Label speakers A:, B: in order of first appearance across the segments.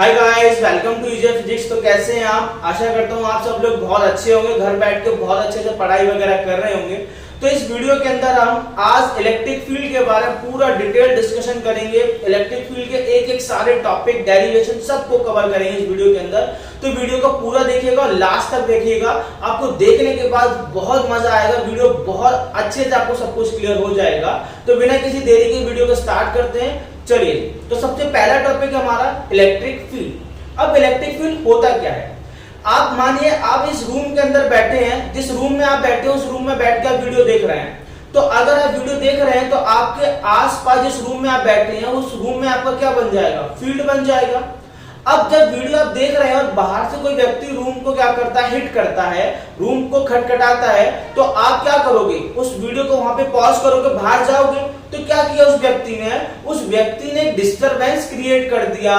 A: Hi guys, welcome to easy physics. तो कैसे हैं आप? आशा करता हूँ आप सब लोग बहुत अच्छे होंगे, घर बैठ के बहुत अच्छे से पढ़ाई वगैरह कर रहे होंगे। तो इस वीडियो के अंदर हम आज इलेक्ट्रिक फील्ड के बारे में पूरा डिटेल डिस्कशन करेंगे। इलेक्ट्रिक फील्ड के एक एक सारे टॉपिक, डेरिवेशन सबको कवर करेंगे इस वीडियो के अंदर। तो वीडियो को पूरा देखिएगा, लास्ट तक देखिएगा। आपको देखने के बाद बहुत मजा आएगा, वीडियो बहुत अच्छे से आपको सब कुछ क्लियर हो जाएगा। तो बिना किसी देरी के वीडियो को स्टार्ट करते हैं। चलिए, तो सबसे पहला टॉपिक है हमारा इलेक्ट्रिक फील्ड। अब इलेक्ट्रिक फील्ड होता क्या है? आप मानिए आप इस रूम के अंदर बैठे हैं, जिस रूम में आप बैठे हो उस रूम में बैठ के आप वीडियो देख रहे हैं। तो अगर आप वीडियो देख रहे हैं तो आपके आसपास जिस रूम में आप बैठे हैं उस रूम में आपका क्या बन जाएगा? फील्ड बन जाएगा। अब जब वीडियो आप देख रहे हैं और बाहर से कोई व्यक्ति रूम को क्या करता है? हिट करता है, रूम को खटखटाता है, तो आप क्या करोगे? उस वीडियो को वहां पे पॉज करोगे, बाहर जाओगे। तो क्या किया उस व्यक्ति ने? उस व्यक्ति ने डिस्टरबेंस क्रिएट कर दिया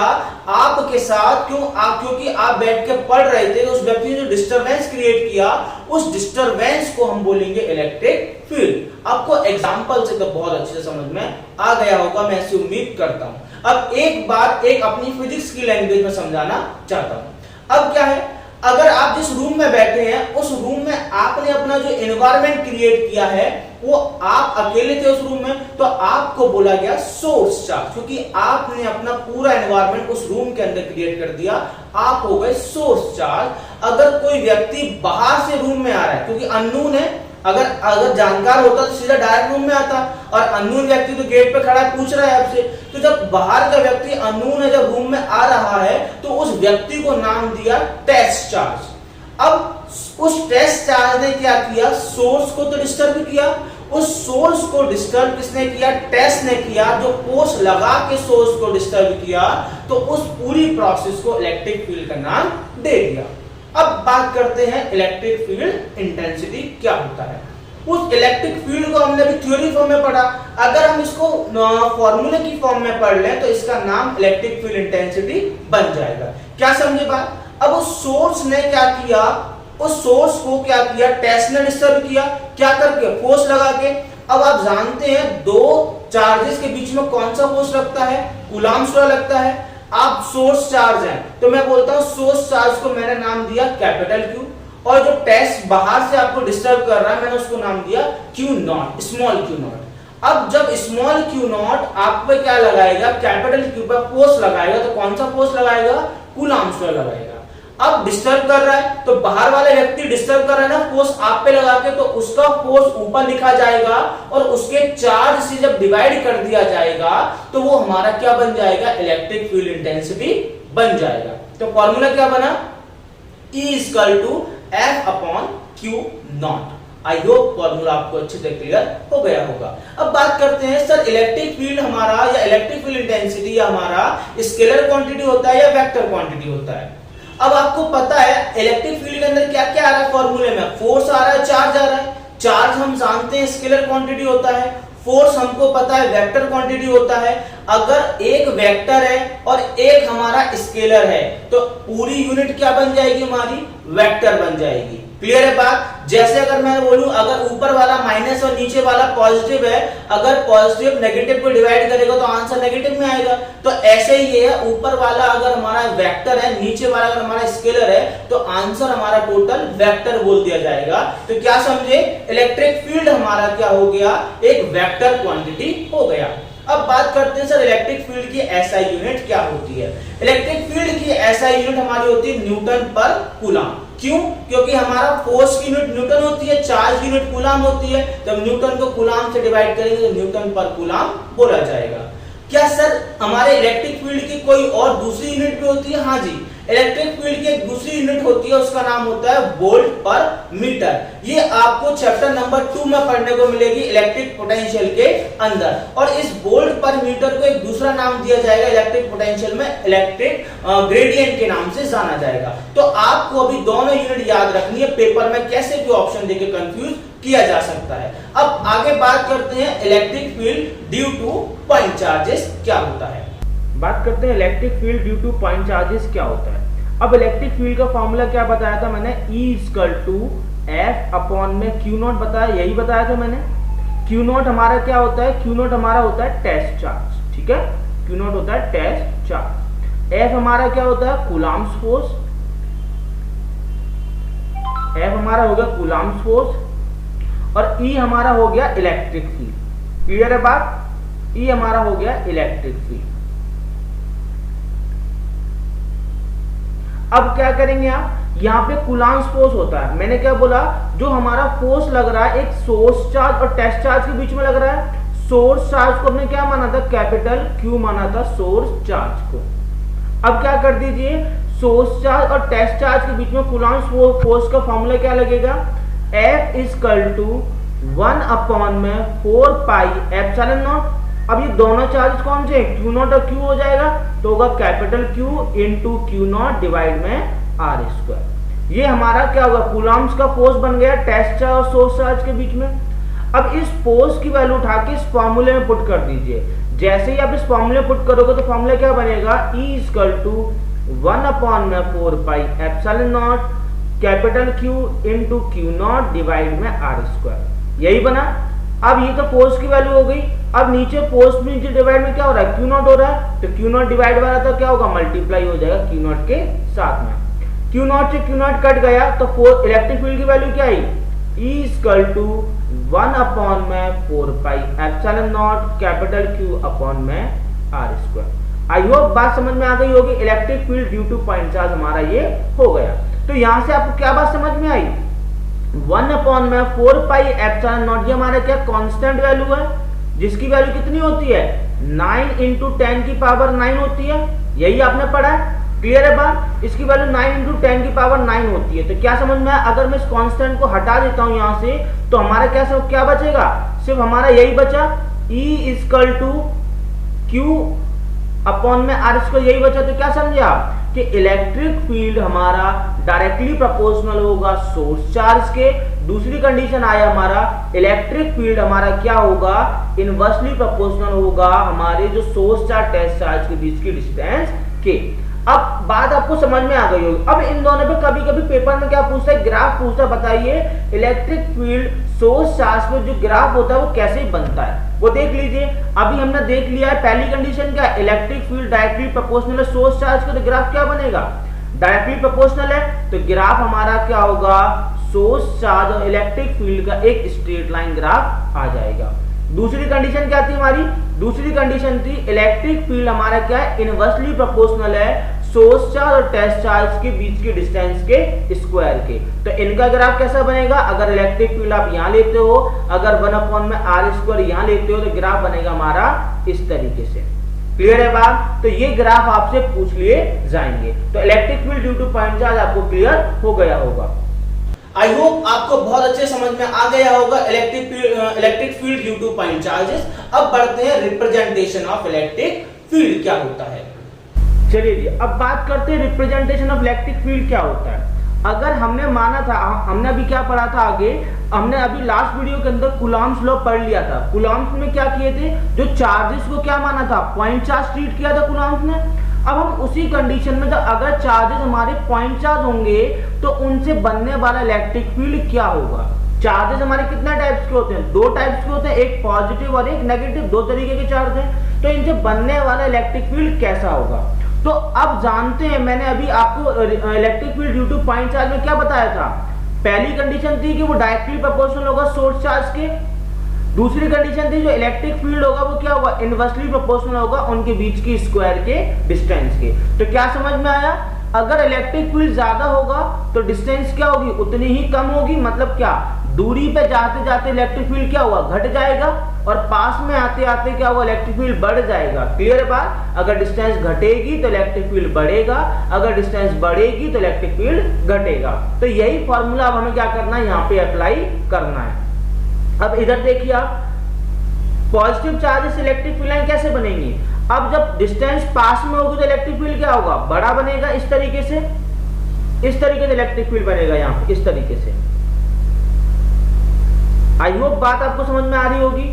A: आपके साथ। क्योंकि आप बैठ के पढ़ रहे थे। उस व्यक्ति ने जो डिस्टरबेंस क्रिएट किया, उस डिस्टरबेंस को हम बोलेंगे इलेक्ट्रिक फील्ड। आपको एग्जांपल से तो बहुत अच्छे से समझ में आ गया होगा, मैं ऐसी उम्मीद करता हूं। अब एक बात अपनी फिजिक्स की लैंग्वेज में समझाना चाहता हूं। अब क्या है, अगर आप जिस रूम में बैठे हैं उस रूम में आपने अपना जो एनवायरनमेंट क्रिएट किया है, वो आप अकेले थे उस रूम में, तो आपको बोला गया सोर्स चार्ज। क्योंकि आपने अपना पूरा एनवायरनमेंट उस रूम के अंदर क्रिएट कर दिया, आप हो गए सोर्स चार्ज। अगर कोई व्यक्ति बाहर से रूम में आ रहा है, क्योंकि अननोन है, अगर जानकार होता तो सीधा डायरेक्ट रूम में आता, और अननोन व्यक्ति तो गेट पे खड़ा है, पूछ रहा है आपसे। तो जब बाहर का व्यक्ति अननोन है, जब रूम में आ रहा है, तो उस व्यक्ति को नाम दिया टेस्ट चार्ज। अब उस टेस्ट चार्ज ने क्या किया? सोर्स को तो डिस्टर्ब किया। उस सोर्स को डिस्टर्ब किसने किया? टेस्ट ने किया। जो फोर्स लगा के सोर्स को डिस्टर्ब किया, तो उस पूरी प्रोसेस को इलेक्ट्रिक फील्ड का नाम दे दिया। अब बात करते हैं इलेक्ट्रिक फील्ड इंटेंसिटी क्या होता है। उस इलेक्ट्रिक फील्ड को हमने भी थ्योरी फॉर्म में पढ़ा। अगर हम इसको फॉर्मूले की फॉर्म में पढ़ लें तो इसका नाम इलेक्ट्रिक फील्ड इंटेंसिटी बन जाएगा। क्या समझे बात? अब उस सोर्स ने क्या किया? उस सोर्स को क्या किया? टेस्ट ने डिस्टर्ब किया। क्या करके? फोर्स लगा के। अब आप जानते हैं दो चार्जेस के बीच में कौन सा फोर्स लगता है? कूलम्ब लॉ लगता है। आप सोर्स चार्ज है तो मैं बोलता हूं सोर्स चार्ज को मैंने नाम दिया कैपिटल क्यू, और जो टेस्ट बाहर से आपको डिस्टर्ब कर रहा है मैंने उसको नाम दिया Q not, small Q not. अब जब स्मॉल क्यू नॉट आप पे क्या लगाएगा? कैपिटल क्यू पर फोर्स लगाएगा, तो कौन सा फोर्स लगाएगा? कूलम्ब लॉ लगाएगा। अब डिस्टर्ब कर रहा है तो बाहर वाला व्यक्ति डिस्टर्ब कर रहा है ना, फोर्स आप पे लगा के, तो उसका फोर्स ऊपर लिखा जाएगा, और उसके चार्ज से जब डिवाइड कर दिया जाएगा तो वो हमारा क्या बन जाएगा? इलेक्ट्रिक फील्ड इंटेंसिटी बन जाएगा। तो फॉर्मूला क्या बना? E = F upon Q not. I hope formula आपको अच्छे से क्लियर हो गया होगा। अब बात करते हैं सर इलेक्ट्रिक फील्ड हमारा या इलेक्ट्रिक फील्ड इंटेंसिटी हमारा स्केलर क्वांटिटी होता है या वेक्टर क्वांटिटी होता है? अब आपको पता है इलेक्ट्रिक फील्ड के अंदर क्या क्या आ रहा है फॉर्मूले में? फोर्स आ रहा है, चार्ज आ रहा है। चार्ज हम जानते हैं स्केलर क्वांटिटी होता है, फोर्स हमको पता है वेक्टर क्वांटिटी होता है। अगर एक वेक्टर है और एक हमारा स्केलर है तो पूरी यूनिट क्या बन जाएगी? हमारी वेक्टर बन जाएगी। क्लियर है बात? जैसे अगर मैं बोलूं अगर ऊपर वाला माइनस और नीचे वाला पॉजिटिव है, अगर पॉजिटिव नेगेटिव को डिवाइड करेगा तो आंसर नेगेटिव में आएगा। तो ऐसे ही ये है, ऊपर वाला अगर हमारा वेक्टर है, नीचे वाला अगर हमारा स्केलर है, तो आंसर हमारा टोटल वेक्टर बोल दिया जाएगा। तो क्या समझे? इलेक्ट्रिक फील्ड हमारा क्या हो गया? एक वेक्टर क्वांटिटी हो गया। अब बात करते हैं सर इलेक्ट्रिक फील्ड की एसआई यूनिट क्या होती है। इलेक्ट्रिक फील्ड की एसआई यूनिट हमारी होती है न्यूटन पर कूलम्ब। क्यों? क्योंकि हमारा फोर्स की यूनिट न्यूटन होती है, चार्ज की यूनिट कूलम्ब होती है। जब न्यूटन को कूलम्ब से डिवाइड करेंगे तो न्यूटन पर कूलम्ब बोला जाएगा। क्या सर हमारे इलेक्ट्रिक फील्ड की कोई और दूसरी यूनिट भी होती है? हाँ जी, इलेक्ट्रिक फील्ड की एक दूसरी यूनिट होती है, उसका नाम होता है वोल्ट पर मीटर। ये आपको चैप्टर नंबर 2 में पढ़ने को मिलेगी इलेक्ट्रिक पोटेंशियल के अंदर। और इस वोल्ट पर मीटर को एक दूसरा नाम दिया जाएगा इलेक्ट्रिक पोटेंशियल में, इलेक्ट्रिक ग्रेडियंट के नाम से जाना जाएगा। तो आपको अभी दोनों यूनिट याद रखनी है, पेपर में कैसे भी ऑप्शन देके कंफ्यूज किया जा सकता है। अब आगे बात करते हैं electric field due to point charges क्या होता है। बात करते हैं electric field due to point charges क्या होता है। अब इलेक्ट्रिक फील्ड का फॉर्मूला क्या बताया था मैंने? E = F अपॉन में Q नॉट बताया, यही बताया था मैंने। Q नॉट हमारा क्या होता है? Q नॉट हमारा होता है टेस्ट चार्ज। ठीक है, Q नॉट होता है टेस्ट चार्ज। F हमारा क्या होता है, कूलम्ब्स फोर्स, F हमारा हो गया कूलम्ब्स फोर्स, और E हमारा हो गया इलेक्ट्रिक फील्ड। क्लियर है बात, E हमारा हो गया इलेक्ट्रिक फील्ड। अब क्या करेंगे आप, यहाँ पे कूलम्ब्स फोर्स होता है, मैंने क्या बोला, जो हमारा फोर्स लग रहा है एक सोर्स चार्ज और टेस्ट चार्ज के बीच में लग रहा है। सोर्स चार्ज को हमने क्या माना था, कैपिटल Q माना था सोर्स चार्ज को। अब क्या कर दीजिए, सोर्स चार्ज और टेस्ट चार्ज के बीच में कूलम्ब्स फोर्स का फॉर्मूला क्या लगेगा, F equal to 1/4 pi epsilon nought. अब ये दोनों चार्ज कौन से, Q नॉट और Q हो जाएगा, तो होगा capital Q into Q nought divide में R स्क्वायर। ये हमारा क्या होगा, कूलम्ब्स का फोर्स बन गया टेस्ट चार्ज और सोर्स चार्ज के बीच में। अब इस फोर्स की वैल्यू उठा के इस फॉर्मूले में पुट कर दीजिए। जैसे ही आप इस फॉर्मूले में पुट करोगे तो फॉर्मूला क्या बनेगा, E equal to 1/4 pi epsilon nought capital Q into Q nought divide में R स्क्वायर। यही बना। अब ये तो फोर्स की वैल्यू हो गई। अब नीचे फोर्स में नीचे डिवाइड में क्या हो रहा है, Q नॉट हो रहा है, तो Q नॉट डिवाइड हो रहा है तो क्या होगा, मल्टीप्लाई हो जाएगा Q नॉट के साथ में। Q नॉट से Q नॉट कट गया तो इलेक्ट्रिक फील्ड की वैल्यू क्या आई, E equal to 1/4 pi epsilon nought capital Q upon में R स्क्वायर। आई होप बात समझ में आ गई होगी। Electric field due to point charge हमारा ये हो गया। तो यहां से आपको क्या बात समझ में आई, 1/4 पाई एप्सिलॉन नॉट, ये हमारा क्या कांस्टेंट वैल्यू है, जिसकी वैल्यू कितनी होती है, 9 इंटू 10 की पावर 9 होती है। यही आपने पढ़ा है, क्लियर है बात। इसकी वैल्यू 9 इंटू 10 की पावर 9 होती है। तो क्या समझ में आया, अगर मैं इस कांस्टेंट को हटा देता हूं यहां से, तो हमारा क्या बचेगा, सिर्फ हमारा यही बचा, E equal to Q upon में R स्क्वायर, यही बचा। तो क्या समझे आप कि इलेक्ट्रिक फील्ड हमारा डायरेक्टली प्रोपोर्शनल होगा सोर्स चार्ज के। दूसरी कंडीशन आया हमारा, इलेक्ट्रिक फील्ड हमारा क्या होगा, इनवर्सली प्रोपोर्शनल होगा हमारे जो सोर्स चार्ज टेस्ट चार्ज के बीच की डिस्टेंस के। अब बात आपको समझ में आ गई होगी। अब इन दोनों पे कभी कभी पेपर में क्या पूछता है, ग्राफ पूछता है। बताइए इलेक्ट्रिक फील्ड सोर्स चार्ज पे जो ग्राफ होता है वो कैसे बनता है, वो देख लीजिए। अभी हमने देख लिया है पहली कंडीशन क्या है, इलेक्ट्रिक फील्ड डायरेक्टली प्रोपोर्शनल है सोर्स चार्ज का, तो ग्राफ क्या बनेगा, डायरेक्टली प्रोपोर्शनल है, तो ग्राफ हमारा क्या होगा, सोर्स चार्ज और इलेक्ट्रिक फील्ड का एक स्ट्रेट लाइन ग्राफ आ जाएगा। दूसरी कंडीशन क्या थी हमारी, दूसरी कंडीशन थी इलेक्ट्रिक फील्ड हमारा क्या है, इनवर्सली प्रोपोर्शनल है सोर्स चार्ज और टेस्ट चार्ज के बीच के डिस्टेंस के स्क्वायर के। तो इनका ग्राफ कैसा बनेगा, अगर इलेक्ट्रिक फील्ड आप यहां लेते हो, अगर 1 में R स्क्वायर यहां लेते हो, तो ग्राफ बनेगा हमारा इस तरीके से। क्लियर है बात। तो ये ग्राफ आपसे पूछ लिए जाएंगे। तो electric field due to point charge आपको क्लियर हो गया होगा।
B: आई होप आपको बहुत अच्छे समझ में आ गया होगा electric field due to point charges. अब बढ़ते हैं रिप्रेजेंटेशन ऑफ इलेक्ट्रिक फील्ड क्या होता है।
A: चलिए जी, अब बात करते हैं रिप्रेजेंटेशन ऑफ इलेक्ट्रिक फील्ड क्या होता है। अगर हमने माना था, हमने अभी क्या पढ़ा था आगे, हमने अभी लास्ट वीडियो के अंदर कूलम्ब्स लॉ पढ़ लिया था। कूलम्ब्स में क्या किए थे, जो चार्जेस को क्या माना था, पॉइंट चार्ज ट्रीट किया था कूलम्ब्स ने। अब हम उसी कंडीशन में, जब अगर चार्जेस हमारे पॉइंट चार्ज होंगे तो उनसे बनने वाला इलेक्ट्रिक फील्ड क्या होगा। चार्जेस हमारे कितने टाइप्स के होते हैं, दो टाइप्स के होते हैं, एक पॉजिटिव और एक नेगेटिव, दो तरीके के चार्ज हैं। तो इनसे बनने वाला इलेक्ट्रिक फील्ड कैसा होगा। तो अब जानते हैं, मैंने अभी आपको electric field due to point charge में क्या बताया था। पहली कंडीशन थी कि वो डायरेक्टली प्रोपोर्शनल होगा सोर्स चार्ज के। दूसरी कंडीशन थी जो इलेक्ट्रिक फील्ड होगा वो क्या होगा, इनवर्सली प्रोपोर्शनल होगा उनके बीच की स्क्वायर के डिस्टेंस के। तो क्या समझ में आया, अगर इलेक्ट्रिक फील्ड ज्यादा होगा तो डिस्टेंस क्या होगी, उतनी ही कम होगी। मतलब क्या, दूरी पे जाते जाते इलेक्ट्रिक फील्ड क्या हुआ, घट जाएगा, और पास में आते आते क्या हुआ, इलेक्ट्रिक फील्ड बढ़ जाएगा। क्लियर है बात। अगर डिस्टेंस घटेगी तो इलेक्ट्रिक फील्ड बढ़ेगा, अगर डिस्टेंस बढ़ेगी तो इलेक्ट्रिक फील्ड घटेगा। तो यही फॉर्मूला अब हमें क्या करना है, यहाँ पे अप्लाई करना है। अब इधर देखिए आप, positive charges electric field line कैसे बनेंगी। अब जब डिस्टेंस पास में होगी तो इलेक्ट्रिक फील्ड क्या होगा, बड़ा बनेगा। इस तरीके से इलेक्ट्रिक फील्ड बनेगा यहाँ पे, इस तरीके से। आई होप बात आपको समझ में आ रही होगी।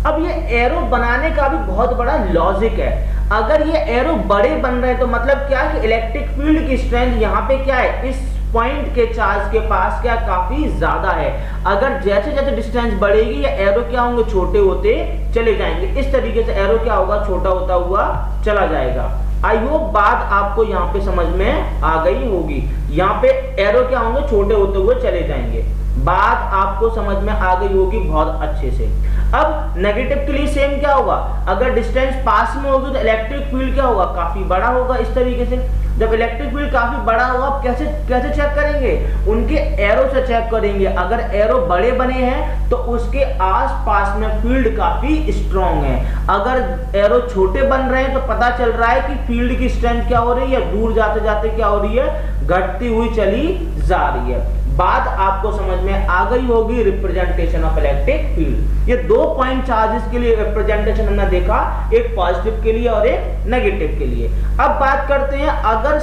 A: अब ये एरो बनाने का भी बहुत बड़ा लॉजिक है। अगर ये एरो बड़े बन रहे हैं तो मतलब क्या है कि इलेक्ट्रिक फील्ड की स्ट्रेंथ यहाँ पे क्या है, इस पॉइंट के चार्ज के पास क्या काफी ज्यादा है। अगर जैसे जैसे डिस्टेंस बढ़ेगी ये एरो क्या होंगे, छोटे होते चले जाएंगे। इस तरीके से एरो क्या होगा, छोटा होता हुआ चला जाएगा। आई होप बात आपको यहाँ पे समझ में आ गई होगी। यहाँ पे एरो क्या होंगे, छोटे होते हुए चले जाएंगे। बात आपको समझ में आ गई होगी बहुत अच्छे से। अब नेगेटिव के लिए सेम क्या होगा, अगर डिस्टेंस पास में होगी तो इलेक्ट्रिक फील्ड क्या होगा, काफी बड़ा होगा। इस तरीके से जब इलेक्ट्रिक फील्ड काफी बड़ा होगा, आप कैसे चेक करेंगे, उनके एरो से चेक करेंगे। अगर एरो बड़े बने हैं तो उसके आसपास में फील्ड काफी स्ट्रॉन्ग है। अगर एरो छोटे बन रहे हैं तो पता चल रहा है कि फील्ड की स्ट्रेंथ क्या हो रही है, दूर जाते जाते क्या हो रही है, घटती हुई चली जा रही है। बात आपको समझ में आ गई होगी रिप्रेजेंटेशन ऑफ इलेक्ट्रिक फील्ड। ये 2 पॉइंट चार्जेस के लिए रिप्रेजेंटेशन हमने देखा, एक पॉजिटिव के लिए और एक नेगेटिव के लिए। अब बात करते हैं, अगर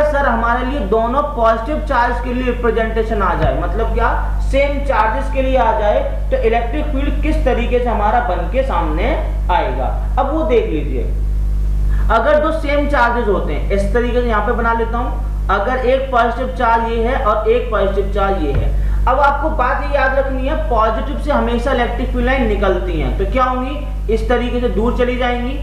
A: सर हमारे लिए दोनों पॉजिटिव चार्ज के लिए रिप्रेजेंटेशन आ जाए, मतलब क्या, सेम चार्जेस के लिए आ जाए, तो इलेक्ट्रिक फील्ड किस तरीके से हमारा बन के सामने आएगा। अब वो देख लीजिए, अगर दो सेम चार्जेस होते हैं, इस तरीके से यहाँ पे बना लेता हूं, अगर एक पॉजिटिव चार्ज ये है और एक पॉजिटिव चार्ज ये है। अब आपको बात ये याद रखनी है, पॉजिटिव से हमेशा इलेक्ट्रिक फील्ड लाइन निकलती हैं, तो क्या होंगी, इस तरीके से दूर चली जाएंगी।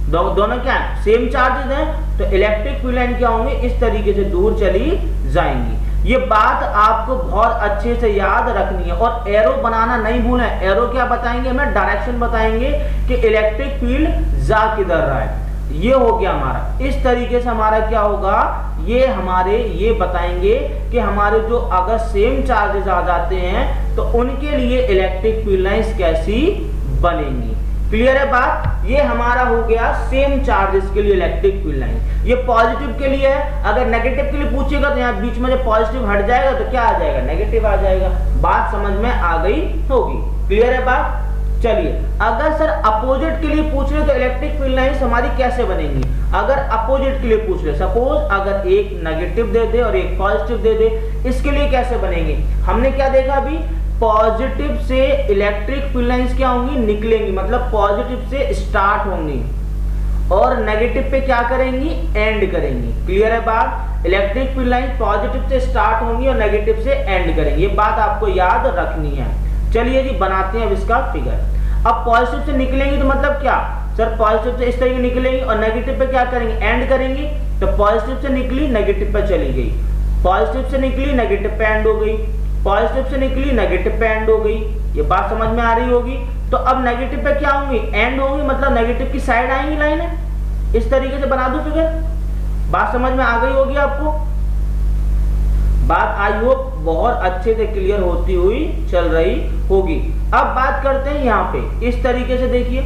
A: दोनों क्या है, सेम चार्जेस हैं, तो इलेक्ट्रिक फील्ड लाइन क्या होंगे, इस तरीके से दूर चली जाएंगी। ये बात आपको बहुत अच्छे से याद रखनी है। और एरो बनाना नहीं भूलें। एरो क्या बताएंगे, हमें डायरेक्शन बताएंगे कि इलेक्ट्रिक फील्ड जा किधर रहा है। ये हो गया हमारा, इस तरीके से हमारा क्या होगा, ये बताएंगे कि हमारे जो अगर सेम चार्जेस आ जाते हैं तो उनके लिए इलेक्ट्रिक फील्ड लाइंस कैसी बनेंगी। क्लियर है बात। ये हमारा हो गया सेम चार्जेस के लिए इलेक्ट्रिक फील्ड लाइन। ये पॉजिटिव के लिए है। अगर नेगेटिव के लिए पूछेगा तो यहाँ बीच में जब पॉजिटिव हट जाएगा तो क्या आ जाएगा, नेगेटिव आ जाएगा। बात समझ में आ गई होगी। क्लियर है बात। चलिए, अगर सर अपोजिट के लिए पूछ रहे तो इलेक्ट्रिक फील्ड लाइंस हमारी कैसे बनेंगी। अगर अपोजिट के लिए पूछ रहे, सपोज अगर एक नेगेटिव दे दे और एक पॉजिटिव दे दे, इसके लिए कैसे बनेंगे। हमने क्या देखा अभी, पॉजिटिव से इलेक्ट्रिक फील्ड लाइंस क्या होंगी, निकलेंगी, मतलब पॉजिटिव से स्टार्ट होंगी और नेगेटिव पे क्या करेंगी, एंड करेंगी। क्लियर है बात। इलेक्ट्रिक फील्ड लाइन पॉजिटिव से स्टार्ट होंगी और नेगेटिव से एंड करेंगी। ये बात आपको याद रखनी है। चलिए जी, बनाते हैं अब इसका फिगर। अब पॉजिटिव से निकलेंगी तो मतलब क्या, सर पॉजिटिव से इस तरीके निकलेंगी और नेगेटिव पे क्या करेंगे, एंड करेंगी। तो पॉजिटिव से निकली, नेगेटिव पे चली गई, पॉजिटिव से निकली, नेगेटिव पे एंड हो गई, पॉजिटिव से निकली, नेगेटिव पे एंड हो गई। ये बात समझ में आ रही होगी। तो अब नेगेटिव पे क्या होंगी, एंड होंगी, मतलब नेगेटिव की साइड आएंगी लाइन है। इस तरीके से बना दूं फिगर। बात समझ में आ गई होगी आपको। बात आई होप बहुत अच्छे से क्लियर होती हुई चल रही होगी। अब बात करते हैं यहाँ पे, इस तरीके से देखिए,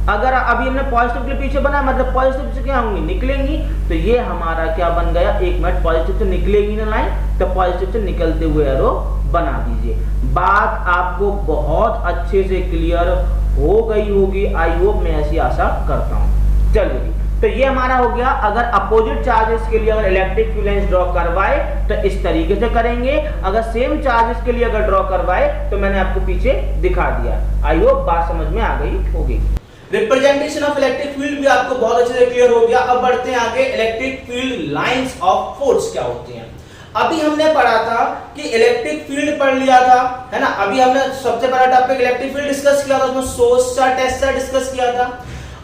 A: अगर अभी हमने पॉजिटिव के पीछे बना, मतलब पॉजिटिव से क्या होंगी, निकलेंगी। तो ये हमारा क्या बन गया, एक मिनट, पॉजिटिव से निकलेगी ना लाइन, तो पॉजिटिव से निकलते हुए एरो बना दीजिए। बात आपको बहुत अच्छे से क्लियर हो गई होगी। आई होप, मैं ऐसी आशा करता हूँ। चलिए, तो ये हमारा हो गया। अगर अपोजिट चार्जेस के लिए अगर इलेक्ट्रिक फील्ड लाइंस ड्रॉ करवाए तो इस तरीके से करेंगे। अगर सेम चार्जेस के लिए अगर ड्रॉ करवाए तो मैंने आपको पीछे दिखा दिया। आई होप बात समझ में आ गई होगी।
B: रिप्रेजेंटेशन ऑफ इलेक्ट्रिक फील्ड भी आपको बहुत अच्छे से क्लियर हो गया। अब बढ़ते हैं आगे, electric field lines of force क्या होती हैं। अभी हमने पढ़ा था कि इलेक्ट्रिक फील्ड पढ़ लिया था, है ना। अभी हमने सबसे पहला टॉपिक इलेक्ट्रिक फील्ड डिस्कस किया था, उसमें सोर्स चा, टेस्ट चा डिस्कस किया था।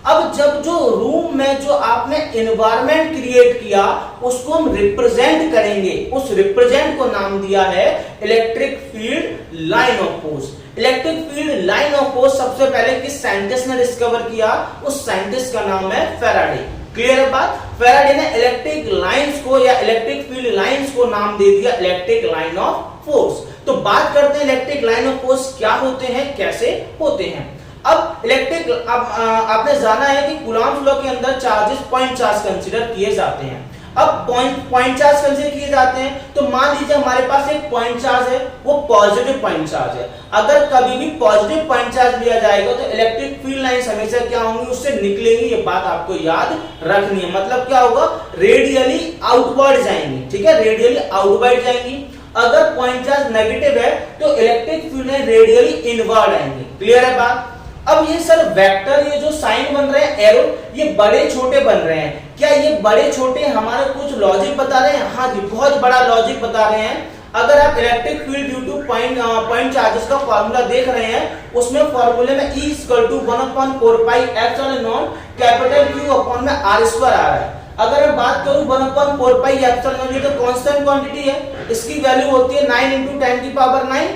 B: अब जब जो रूम में जो आपने एनवायरनमेंट क्रिएट किया उसको हम रिप्रेजेंट करेंगे, उस रिप्रेजेंट को नाम दिया है electric field line of force. Electric field line of force सबसे पहले किस साइंटिस्ट ने डिस्कवर किया, उस साइंटिस्ट का नाम है फैराडे। क्लियर है बात। फैराडे ने इलेक्ट्रिक लाइंस को या इलेक्ट्रिक फील्ड लाइंस को नाम दे दिया इलेक्ट्रिक लाइन ऑफ फोर्स। तो बात करते हैं इलेक्ट्रिक लाइन ऑफ फोर्स क्या होते हैं, कैसे होते हैं। अब इलेक्ट्रिक, अब आपने जाना है कि कूलॉम्स लॉ के अंदर चार्जेस पॉइंट चार्ज कंसीडर किए जाते हैं। अब पॉइंट चार्ज कंसीडर किए जाते हैं तो मान लीजिए हमारे पास एक पॉइंट चार्ज है, वो पॉजिटिव पॉइंट चार्ज है। अगर कभी भी पॉजिटिव पॉइंट चार्ज लिया जाएगा तो इलेक्ट्रिक फील्ड लाइंस हमेशा क्या होंगी, उससे निकलेंगी। ये बात आपको याद रखनी है। मतलब क्या होगा, रेडियली आउटवर्ड जाएंगी। ठीक है, रेडियली आउटवर्ड जाएंगी। अगर पॉइंट चार्ज नेगेटिव है तो electric field line radially inward आएंगी। क्लियर है बात। अब ये सर वेक्टर, ये जो साइन बन रहे हैं एरो, ये बड़े छोटे बन रहे हैं। क्या ये बड़े छोटे हमारे कुछ लॉजिक बता रहे हैं? हाँ जी, बहुत बड़ा लॉजिक बता रहे हैं। अगर आप electric field due to point charges का फॉर्मूला देख रहे हैं, उसमें फॉर्मूले में E = 1/4 pi epsilon nought capital Q upon में r² आ रहा है। अगर मैं बात करूं 1/4 पाई एप्सिलॉन नॉट, ये तो कांस्टेंट क्वांटिटी है, इसकी वैल्यू होती है 9 × 10⁹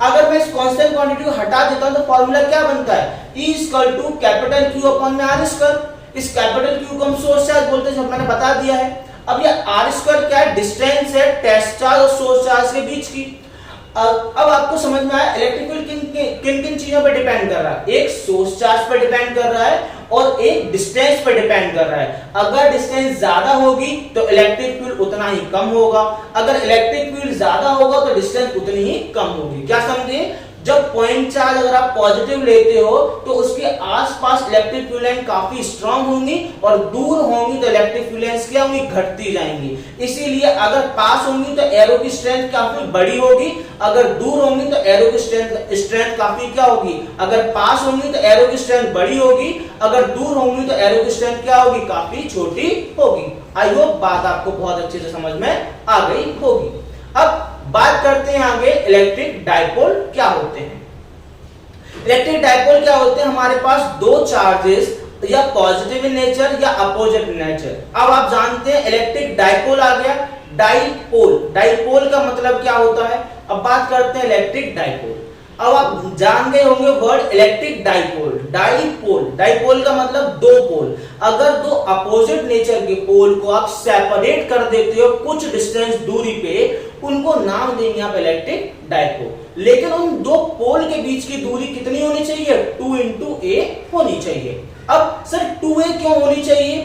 B: अगर मैं इस कांस्टेंट क्वांटिटी को हटा देता हूं तो फॉर्मूला क्या बनता है, E = कैपिटल Q अपॉन में r²। इस कैपिटल Q को हम सोर्स चार्ज बोलते हैं, मैंने बता दिया है। अब ये r² क्या है, डिस्टेंस है टेस्ट चार्ज और सोर्स चार्ज के बीच की। अब आपको समझ में आया इलेक्ट्रिक फील्ड किन किन चीजों पर डिपेंड कर रहा है, एक सोर्स चार्ज पर डिपेंड कर रहा है और एक डिस्टेंस पर डिपेंड कर रहा है। अगर डिस्टेंस ज्यादा होगी तो इलेक्ट्रिक फील्ड उतना ही कम होगा, अगर इलेक्ट्रिक फील्ड ज्यादा होगा तो डिस्टेंस उतनी ही कम होगी। क्या समझे, जब पॉइंट चार्ज अगर आप पॉजिटिव लेते हो तो उसके आसपास इलेक्ट्रिक फील्ड लाइन काफी स्ट्रांग होंगी और दूर होंगी तो इलेक्ट्रिक फील्ड लाइंस क्या होंगी, घटती जाएंगी। इसीलिए अगर पास होंगी तो एरो की स्ट्रेंथ काफी बड़ी होगी, अगर दूर होंगी तो एरो की स्ट्रेंथ काफी क्या होगी, अगर पास होंगी तो एरो की स्ट्रेंथ बड़ी होगी, अगर दूर होंगी तो एरो की स्ट्रेंथ क्या होगी, काफी छोटी होगी। आई होप बात आपको बहुत अच्छे से समझ में आ गई होगी। अब बात करते हैं आगे इलेक्ट्रिक डायपोल क्या होते हैं। इलेक्ट्रिक डायपोल क्या होते हैं, हमारे पास दो चार्जेस या पॉजिटिव इन नेचर या अपोजिट इन नेचर। अब आप जानते हैं इलेक्ट्रिक डायपोल आ गया, डायपोल, डायपोल का मतलब क्या होता है। अब बात करते हैं इलेक्ट्रिक डायपोल। अब आप जान गए होंगे word electric dipole. Dipole, dipole का मतलब दो पोल। अगर दो अपोजिट नेचर के पोल को आप सेपरेट कर देते हो कुछ डिस्टेंस दूरी पे, उनको नाम देंगे आप इलेक्ट्रिक डायपोल। लेकिन उन दो पोल के बीच की दूरी कितनी होनी चाहिए, 2 × a होनी चाहिए। अब सर 2a क्यों होनी चाहिए,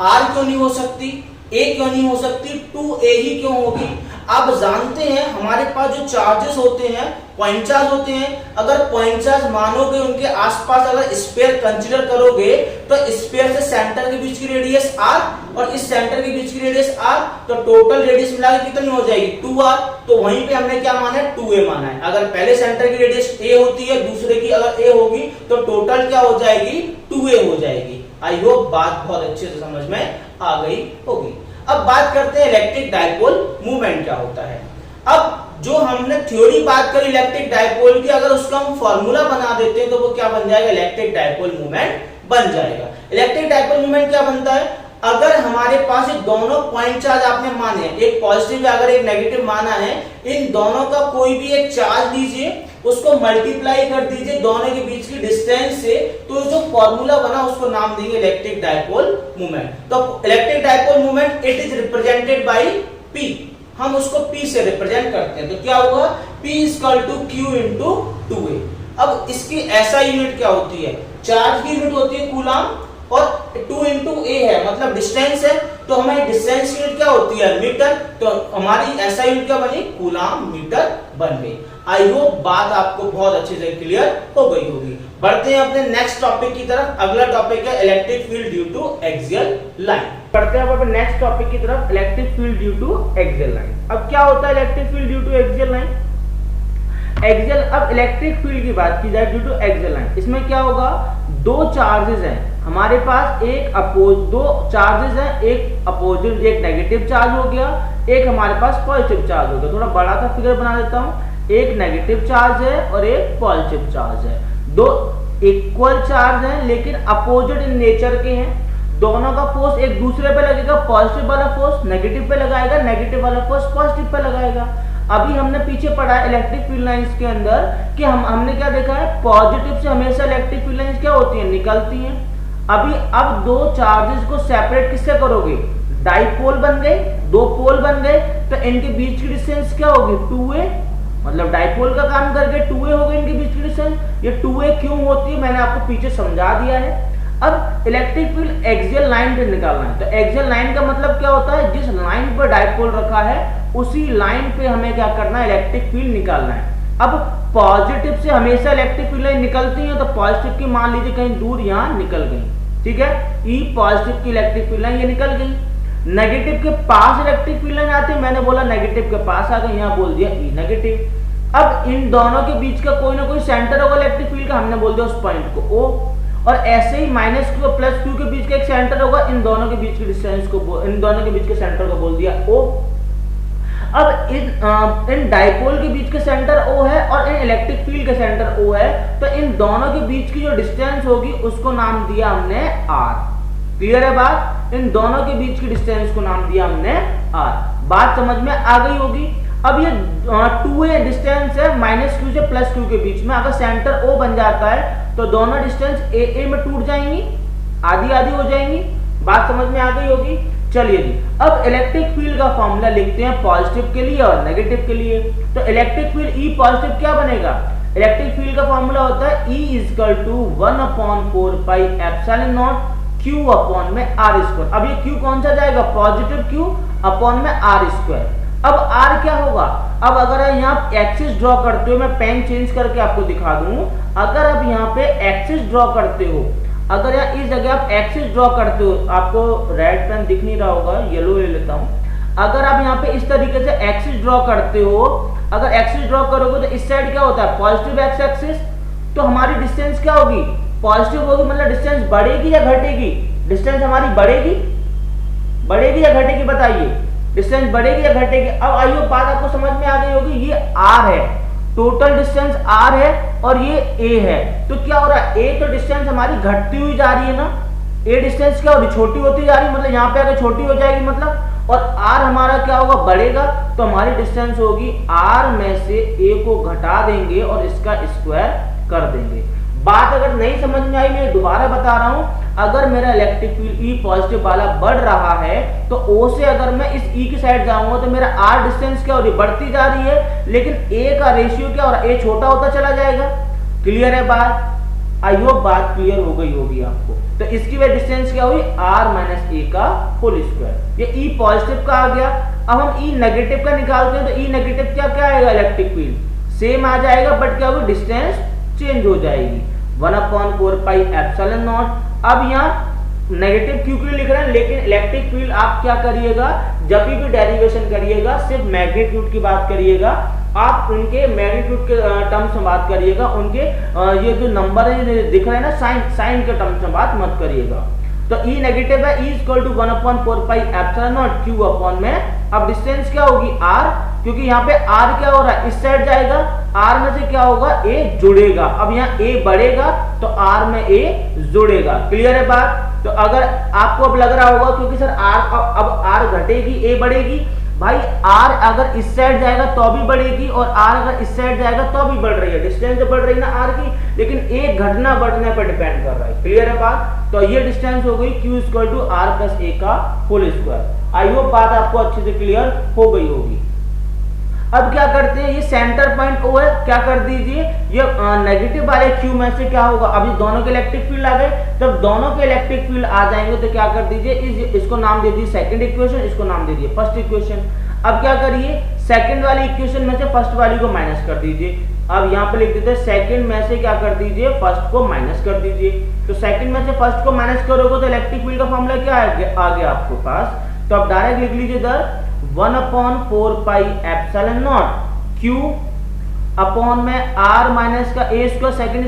B: r क्यों नहीं हो सकती, a क्यों नहीं हो सकती, 2a ही क्यों होगी। आप जानते हैं हमारे पास जो चार्जेस होते हैं पॉइंट चार्ज होते हैं, अगर पॉइंट चार्ज मानोगे उनके आसपास अगर स्फीयर कंसीडर करोगे तो स्फीयर से सेंटर के बीच की रेडियस r और इस सेंटर के बीच की रेडियस r, तो टोटल रेडियस मिला के कितनी हो जाएगी, 2r। तो वहीं पे हमने क्या माना है, 2a माना है। अगर पहले सेंटर की रेडियस a होती है, दूसरे की अगर a होगी तो टोटल क्या हो जाएगी, 2a हो जाएगी। आई होप बात बहुत अच्छे से समझ में आ गई होगी। अब बात करते हैं इलेक्ट्रिक डायपोल मूवमेंट क्या होता है। अब जो हमने थ्योरी बात करी इलेक्ट्रिक डायपोल की, अगर उसका हम फॉर्मूला बना देते हैं तो वो क्या बन जाएगा, इलेक्ट्रिक डायपोल मूवमेंट बन जाएगा। इलेक्ट्रिक डायपोल मूवमेंट क्या बनता है, अगर हमारे पास ये दोनों पॉइंट चार्ज आपने माने, एक पॉजिटिव अगर एक नेगेटिव माना है, इन दोनों का कोई भी एक चार्ज लीजिए, उसको मल्टीप्लाई कर दीजिए दोनों के बीच की डिस्टेंस से, तो जो फॉर्मूला बना उसको नाम देंगे इलेक्ट्रिक डायपोल मूवमेंट। तो electric dipole movement it is represented by P, हम उसको P से रिप्रेजेंट करते हैं। तो क्या होगा, P = Q × 2a। अब इसकी ऐसा यूनिट क्या होती है, चार्ज की यूनिट होती है कूलम और 2 × a है मतलब डिस्टेंस है, तो हमारी डिस्टेंस यूनिट क्या होती है, मीटर। तो हमारी ऐसा यूनिट क्या बनी, कूलम मीटर बन गई। आई होप बात आपको बहुत अच्छे से क्लियर हो गई होगी। बढ़ते हैं अपने नेक्स्ट टॉपिक की तरफ। अगला टॉपिक है electric field due to axial line. बढ़ते हैं अपने नेक्स्ट टॉपिक की तरफ, electric field due to axial line. अब क्या होता है electric field due to axial line, axial. अब इलेक्ट्रिक फील्ड की बात की जाए ड्यू टू एक्सियल लाइन, इसमें क्या होगा, दो चार्जेस हैं हमारे पास, दो चार्जेस हैं, एक अपोजिट एक नेगेटिव चार्ज हो गया, एक हमारे पास पॉजिटिव चार्ज हो गया। थोड़ा बड़ा सा फिगर बना देता हूं, एक नेगेटिव चार्ज है और एक पॉजिटिव चार्ज है। दो इक्वल चार्ज हैं लेकिन अपोजिट इन नेचर के हैं, दोनों का फोर्स एक दूसरे पे लगेगा, पॉजिटिव वाला फोर्स नेगेटिव पे लगाएगा, नेगेटिव वाला फोर्स पॉजिटिव पे लगाएगा। अभी हमने पीछे पढ़ा है इलेक्ट्रिक फील्ड लाइंस के अंदर कि हमने क्या देखा है, पॉजिटिव से हमेशा इलेक्ट्रिक फील्ड लाइंस क्या होती हैं, निकलती हैं। अभी अब दो चार्जेस को सेपरेट किससे करोगे, डाइपोल बन गए, दो पोल बन गए, तो इनके बीच की डिस्टेंस क्या होगी, 2a, मतलब डाइपोल का काम करके 2a हो गई इनके बीच की डिस्टेंस। ये 2a क्यों होती है मैंने आपको पीछे समझा दिया है। अब इलेक्ट्रिक फील्ड एक्सियल लाइन पे निकालना है, तो एक्सियल लाइन का मतलब क्या होता है, जिस लाइन पर डाइपोल रखा है उसी लाइन पे हमें क्या करना है, इलेक्ट्रिक फील्ड निकालना है। अब पॉजिटिव से हमेशा इलेक्ट्रिक फील्ड लाइन निकलती है, तो पॉजिटिव की मान लीजिए कहीं दूर यहाँ निकल गई, ठीक है, ई पॉजिटिव की इलेक्ट्रिक फील्ड लाइन ये निकल गई। नेगेटिव के पास इलेक्ट्रिक फील्ड लाइन आती है, मैंने बोला नेगेटिव के पास आ गई, यहाँ बोल दिया ई नेगेटिव। अब इन दोनों के बीच का कोई ना कोई सेंटर होगा इलेक्ट्रिक फील्ड का, हमने बोल दिया उस पॉइंट को ओ, और ऐसे ही -q और +q के बीच का एक सेंटर होगा, इन दोनों के बीच की डिस्टेंस को, इन दोनों के बीच के सेंटर को बोल दिया ओ। अब इन डाइपोल के बीच के सेंटर O है और इन इलेक्ट्रिक फील्ड के सेंटर O है, तो इन दोनों के बीच की जो डिस्टेंस होगी उसको नाम दिया हमने R। क्लियर है बात? इन दोनों के बीच की डिस्टेंस को नाम दिया हमने R। बात समझ में आ गई होगी। अब ये 2a डिस्टेंस है -q से +q के बीच में, अगर सेंटर O बन जाता है तो दोनों डिस्टेंस a में टूट जाएंगी, आधी आधी हो जाएंगी। बात समझ में आ गई होगी। चलिए जी, अब इलेक्ट्रिक फील्ड का फॉर्मूला लिखते हैं पॉजिटिव के लिए और नेगेटिव के लिए। तो इलेक्ट्रिक फील्ड E पॉजिटिव क्या बनेगा? इलेक्ट्रिक फील्ड का फॉर्मूला होता है E = 1/4πε0 q अपॉन में r²। अब ये q कौन सा जाएगा? पॉजिटिव q अपॉन में r²। अब r क्या होगा? अब अगर यहाँ एक्सिस ड्रॉ करते हो, मैं पेन चेंज करके आपको दिखा दूं। अगर आप यहाँ पे एक्सिस ड्रॉ करते हो, अगर यहाँ इस जगह आप एक्सिस ड्रॉ करते हो, आपको रेड पेन दिख नहीं रहा होगा, येलो ले लेता हूँ। अगर आप यहाँ पे इस तरीके से एक्सिस ड्रॉ करते हो, अगर एक्सिस ड्रॉ करोगे तो इस साइड क्या होता है? Positive x axis. तो हमारी डिस्टेंस क्या होगी? पॉजिटिव होगी, मतलब डिस्टेंस बढ़ेगी या घटेगी? डिस्टेंस हमारी बढ़ेगी, बढ़ेगी या घटेगी? बताइए, डिस्टेंस बढ़ेगी या घटेगी? अब आइए बात आपको समझ में आ गई होगी। ये r है, टोटल डिस्टेंस r है और ये a है। तो क्या हो रहा है? a तो डिस्टेंस हमारी घटती हुई जा रही है ना, a डिस्टेंस क्या हो रही? छोटी होती जा रही है, मतलब यहाँ पे आगे छोटी हो जाएगी मतलब। और r हमारा क्या होगा? बढ़ेगा। तो हमारी डिस्टेंस होगी r में से a को घटा देंगे और इसका स्क्वायर कर देंगे। बात अगर नहीं समझ में आई, मैं दोबारा बता रहा हूं। अगर मेरा इलेक्ट्रिक फील्ड E पॉजिटिव वाला बढ़ रहा है तो O से अगर मैं इस E की साइड जाऊंगा तो मेरा R डिस्टेंस क्या हो रही? बढ़ती जा रही है, लेकिन A का रेशियो क्या हो रहा है? A छोटा होता चला जाएगा। क्लियर है बात? आई होप बात क्लियर हो गई होगी आपको। तो इसकी वजह डिस्टेंस क्या हुई? r - a का होल स्क्वायर। ये E पॉजिटिव का आ गया। अब हम E नेगेटिव का निकालते हैं, तो E नेगेटिव क्या क्या आएगा? इलेक्ट्रिक फील्ड सेम आ जाएगा, बट क्या होगी? डिस्टेंस चेंज हो जाएगी। 1/4πε0। अब यहाँ नेगेटिव क्यू के लिए लिख रहे हैं, लेकिन इलेक्ट्रिक फील्ड आप क्या करिएगा? जब भी डेरिवेशन करिएगा सिर्फ मैग्नीट्यूड की बात करिएगा, आप उनके मैग्नीट्यूड के टर्म्स में बात करिएगा, उनके ये जो नंबर है दिख रहे हैं ना, साइन के टर्म्स में बात मत करिएगा। तो E नेगेटिव है, E = 1/4πε0 q अपॉन में। अब डिस्टेंस क्या होगी? r, क्योंकि यहाँ पे r क्या हो रहा है? इस साइड जाएगा, r में से क्या होगा? a जुड़ेगा। अब यहाँ a बढ़ेगा तो r में a जुड़ेगा। क्लियर है बात? तो अगर आपको अब लग रहा होगा क्योंकि सर अब r घटेगी, a बढ़ेगी। भाई r अगर इस साइड जाएगा तो भी बढ़ेगी और r अगर इस साइड जाएगा तो भी बढ़ रही है। डिस्टेंस तो बढ़ रही है ना r की, लेकिन a घटना बढ़ने पर डिपेंड कर रहा है। क्लियर है बात? तो ये डिस्टेंस हो गई q = r + a का होल स्क्वायर। आई होप बात आपको अच्छे से क्लियर हो गई होगी। अब क्या करते हैं? ये सेंटर पॉइंट O है, क्या कर दीजिए? ये नेगेटिव वाले Q में से क्या होगा? अभी दोनों के इलेक्ट्रिक फील्ड आ गए, जब दोनों के इलेक्ट्रिक फील्ड आ जाएंगे तो क्या कर दीजिए? इसको नाम दे दीजिए सेकंड इक्वेशन, इसको नाम दे दीजिए फर्स्ट इक्वेशन। अब क्या करिए? सेकंड वाली इक्वेशन में से फर्स्ट वाली को माइनस कर दीजिए। अब यहाँ पे लिख देते हैं सेकंड में से क्या कर दीजिए? फर्स्ट को माइनस कर दीजिए। तो सेकंड में से फर्स्ट को माइनस करोगे तो इलेक्ट्रिक फील्ड का फॉर्मूला क्या आ गया आपको पास? तो आप डायरेक्ट लिख लीजिए इधर 1/4πε0 q अपॉन में r माइनस का a²। सेकंड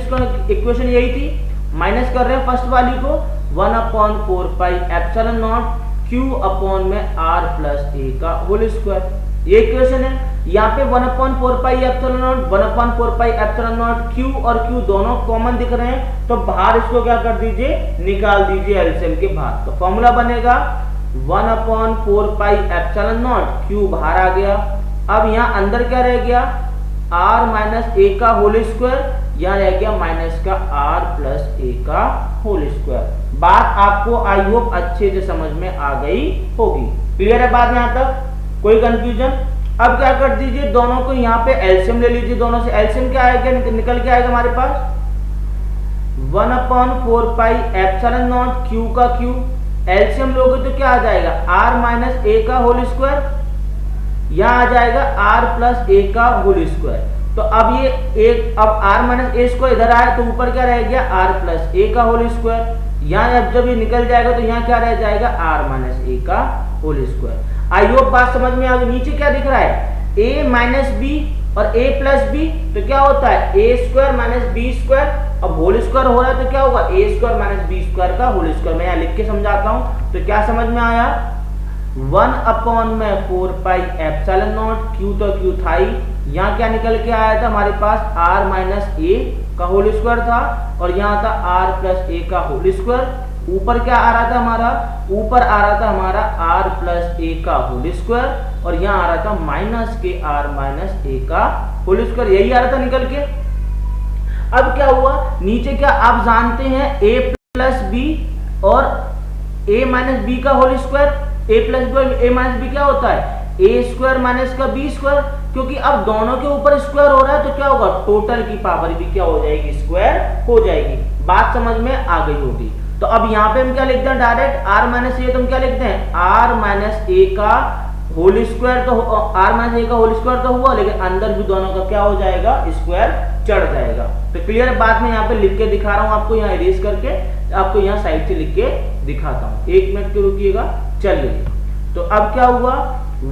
B: इक्वेशन यही थी, माइनस कर रहे हैं फर्स्ट वाली को। 1/4πε0 q अपॉन में r + a का होल स्क्वायर। ये इक्वेशन है। यहाँ पे 1/4πε0 q और q दोनों कॉमन दिख रहे हैं, तो बाहर इसको क्या कर दीजिए? निकाल दीजिए एलसीएम के बाहर। तो फॉर्मूला बनेगा 1/4πε0 q बाहर आ गया। अब यहाँ अंदर क्या रह गया? r - a का होल स्क्वायर, यहाँ रह गया माइनस का r + a का होल स्क्वायर। बात आपको आई होप अच्छे से समझ में आ गई होगी। क्लियर है बात यहाँ तक? कोई कंफ्यूजन? अब क्या कर दीजिए? दोनों को यहाँ पे एलसीएम ले लीजिए। दोनों से एलसीएम क्या आएगा? निकल के आएगा हमारे पास 1/4πε0 q का q, एलसीएम लोगे तो क्या आ जाएगा? r - a का होल स्क्वायर, यहाँ आ जाएगा r + a का होल स्क्वायर। तो अब ये एक, अब r - a² इधर आया तो ऊपर क्या रह गया? r + a का होल स्क्वायर। यहाँ जब ये निकल जाएगा तो यहाँ क्या रह जाएगा? r - a का होल स्क्वायर। आई होप बात समझ में आ गई। नीचे क्या दिख रहा है? a - b और a + b, तो क्या होता है? a² - b²। अब होल स्क्वायर हो रहा है तो क्या होगा? a² - b² का होल स्क्वायर। मैं यहाँ लिख के समझाता हूँ। तो क्या समझ में आया? 1/4πε0 क्यू तो क्यू था ही, यहाँ क्या निकल के आया था हमारे पास r माइनस ए का होल स्क्वायर था और यहाँ था r प्लस ए का होल स्क्वायर। ऊपर क्या आ रहा था हमारा, ऊपर आ रहा था हमारा r प्लस ए का होल स्क्वायर और यहाँ आ रहा था माइनस के r माइनस ए का होल स्क्वायर, यही आ रहा था निकल के। अब क्या हुआ, नीचे क्या आप जानते हैं a प्लस बी और a माइनस बी का whole square, a plus b a minus b क्या होता है a स्क्वायर माइनस का b स्क्वायर, क्योंकि अब दोनों के ऊपर स्क्वायर हो रहा है तो क्या होगा, टोटल की पावर भी क्या हो जाएगी, स्क्वायर हो जाएगी। बात समझ में आ गई होगी। तो अब यहाँ पे हम क्या लिखते हैं डायरेक्ट r माइनस ए, तो हम क्या लिखते हैं r माइनस ए का होल स्क्वायर, तो r माइनस ए का होल स्क्वायर तो हुआ, लेकिन अंदर भी दोनों का क्या हो जाएगा, स्क्वायर चढ़ जाएगा। तो क्लियर बात मैं यहाँ पे लिख के दिखा रहा हूँ आपको, यहाँ इरेज करके आपको यहाँ साइड से लिख के दिखाता हूँ, 1 मिनट के रुकिएगा। चलिए तो अब क्या हुआ,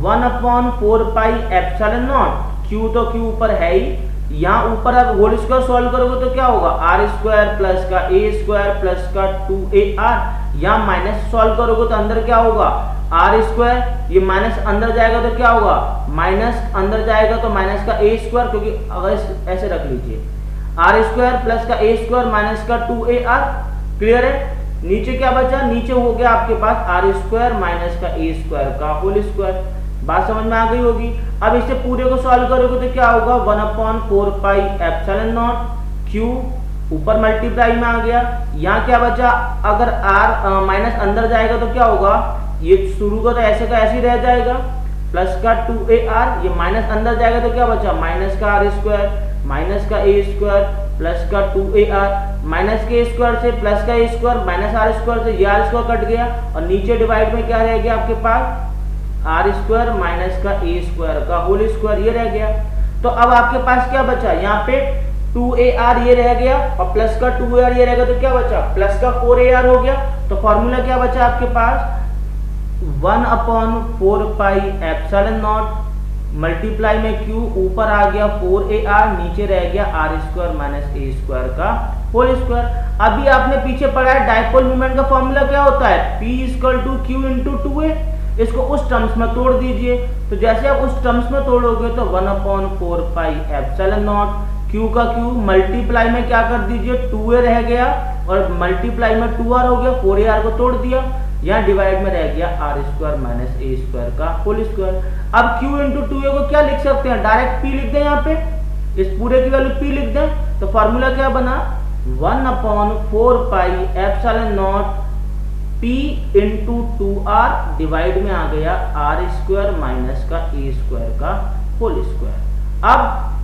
B: 1/4πε0 क्यू तो क्यू ऊपर है ही, यहाँ ऊपर अब होल स्क्वायर सॉल्व करोगे तो क्या होगा, r स्क्वायर प्लस का a स्क्वायर प्लस का 2ar, यहाँ माइनस सॉल्व करोगे तो अंदर क्या होगा, r स्क्वायर, ये माइनस अंदर जाएगा तो क्या होगा, माइनस अंदर जाएगा तो माइनस का a स्क्वायर, क्योंकि अगर ऐसे रख लीजिए r स्क्वायर प्लस का a स्क्वायर माइनस का 2ar। क्लियर है, नीचे क्या बचा, नीचे हो गया आपके पास r स्क्वायर माइनस का a स्क्वायर का होल स्क्वायर। बात समझ में आ गई होगी। अब इसे पूरे को सॉल्व करोगे तो क्या होगा, 1/4πε0 क्यू ऊपर मल्टीप्लाई में आ गया, यहाँ क्या बचा, अगर r माइनस अंदर जाएगा तो क्या होगा, ये शुरू का तो ऐसे ही रह जाएगा, प्लस का 2ar, ये माइनस अंदर जाएगा तो क्या बचा, माइनस का r स्क्वायर माइनस का a स्क्वायर प्लस का 2ar, माइनस के स्क्वायर से प्लस का a square minus r square से ये r स्क्वायर कट गया और नीचे डिवाइड में क्या रह गया आपके पास, r स्क्वायर माइनस का a स्क्वायर का होल स्क्वायर, ये रह गया। तो अब आपके पास क्या बचा, यहाँ पे 2ar ये रह गया और प्लस का 2ar ये रहेगा तो क्या बचा, प्लस का 4ar हो गया। तो फॉर्मूला क्या बचा आपके पास, 1/4πε0 मल्टीप्लाई में q ऊपर आ गया 4ar, नीचे रह गया r square minus a square का होल स्क्वायर। अभी आपने पीछे पढ़ा है डाइपोल मोमेंट का फॉर्मूला क्या होता है, p = q × 2a। इसको उस टर्म्स में तोड़ दीजिए, तो जैसे आप उस टर्म्स में तोड़ोगे तो 1/4πε0 q का q मल्टीप्लाई में क्या कर दीजिए, 2a रह गया और मल्टीप्लाई में 2r हो गया, 4ar को तोड़ दिया, यहाँ डिवाइड में रह गया r square minus a square का होल स्क्वायर। अब q × 2a को क्या लिख सकते हैं, डायरेक्ट p लिख दें, यहाँ पे इस पूरे की वैल्यू p लिख दें, तो फॉर्मूला क्या बना, 1/4πε0 p × 2r डिवाइड में आ गया r स्क्वायर माइनस का a स्क्वायर का होल स्क्वायर। अब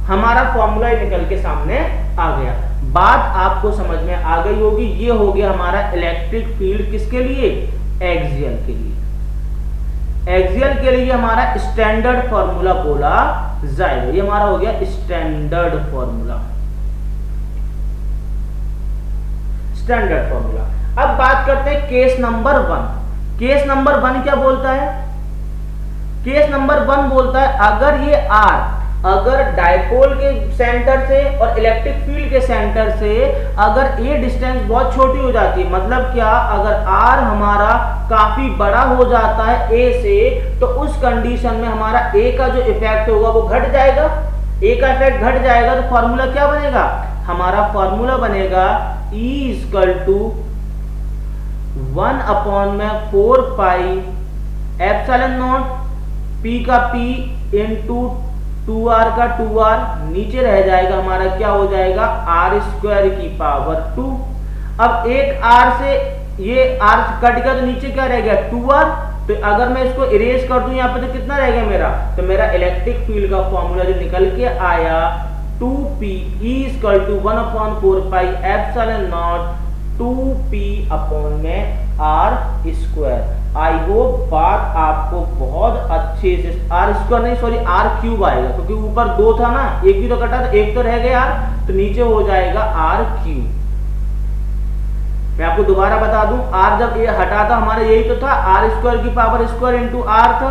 B: हमारा फॉर्मूला निकल के सामने आ गया। बात आपको समझ में आ गई होगी। ये हो गया हमारा इलेक्ट्रिक फील्ड किसके लिए, एक्सियल के लिए। एक्सियल के लिए हमारा स्टैंडर्ड फॉर्मूला बोला जाएगा, ये हमारा हो गया स्टैंडर्ड फॉर्मूला, स्टैंडर्ड फॉर्मूला। अब बात करते हैं केस नंबर 1। केस नंबर 1 क्या बोलता है, केस नंबर 1 बोलता है अगर ये r, अगर डायपोल के सेंटर से और इलेक्ट्रिक फील्ड के सेंटर से अगर ये डिस्टेंस बहुत छोटी हो जाती है, मतलब क्या, अगर r हमारा काफी बड़ा हो जाता है a से, तो उस कंडीशन में हमारा a का जो इफेक्ट होगा वो घट जाएगा, a का इफेक्ट घट जाएगा। तो फॉर्मूला क्या बनेगा, हमारा फॉर्मूला बनेगा E = 1/4πε0 p का p × 2r का 2r, नीचे रह जाएगा हमारा क्या हो जाएगा, r स्क्वायर की पावर 2। अब एक r से ये r कट गया तो नीचे क्या रह गया, 2r। तो अगर मैं इसको इरेज कर दूं यहाँ पे तो कितना रह गया मेरा, तो मेरा इलेक्ट्रिक फील्ड का फॉर्मूला जो निकल के आया 2p E = 1/4πε0 2p/r square. I hope बात आपको बहुत अच्छे से, r स्क्वायर नहीं सॉरी r³ आएगा, क्योंकि ऊपर 2 था ना, एक भी तो कटा तो एक तो रह गया यार, तो नीचे हो जाएगा r³। मैं आपको दोबारा बता दूं, r जब ये हटा था हमारा यही तो था, r² की पावर स्क्वायर × r था।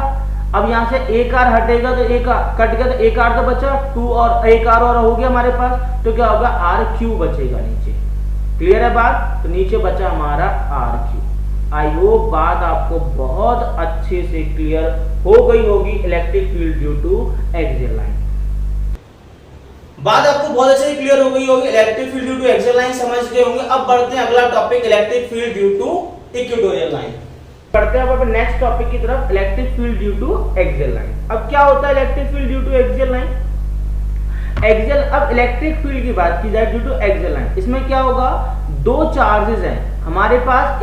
B: अब यहाँ से एक r हटेगा तो एक कट गया तो एक r तो बचा, 2 और एक r और हो गया हमारे पास, तो क्या होगा, r³ बचेगा नीचे। क्लियर है बात, तो नीचे बचा हमारा r³। आई होप बात आपको बहुत अच्छे से क्लियर हो गई होगी electric field due to axial line.
A: बात आपको बहुत अच्छे से क्लियर हो गई होगी, electric field due to axial line समझ गए होंगे। अब बढ़ते हैं अगला topic, electric field due to equatorial line.
B: बढ़ते हैं अब नेक्स्ट टॉपिक की तरफ, electric field due to axial line. अब क्या होता है electric field due to axial line? Axial, अब इलेक्ट्रिक फील्ड की बात की जाए ड्यू टू एक्सियल लाइन, इसमें क्या होगा, दो चार्जेस हैं हमारे पास,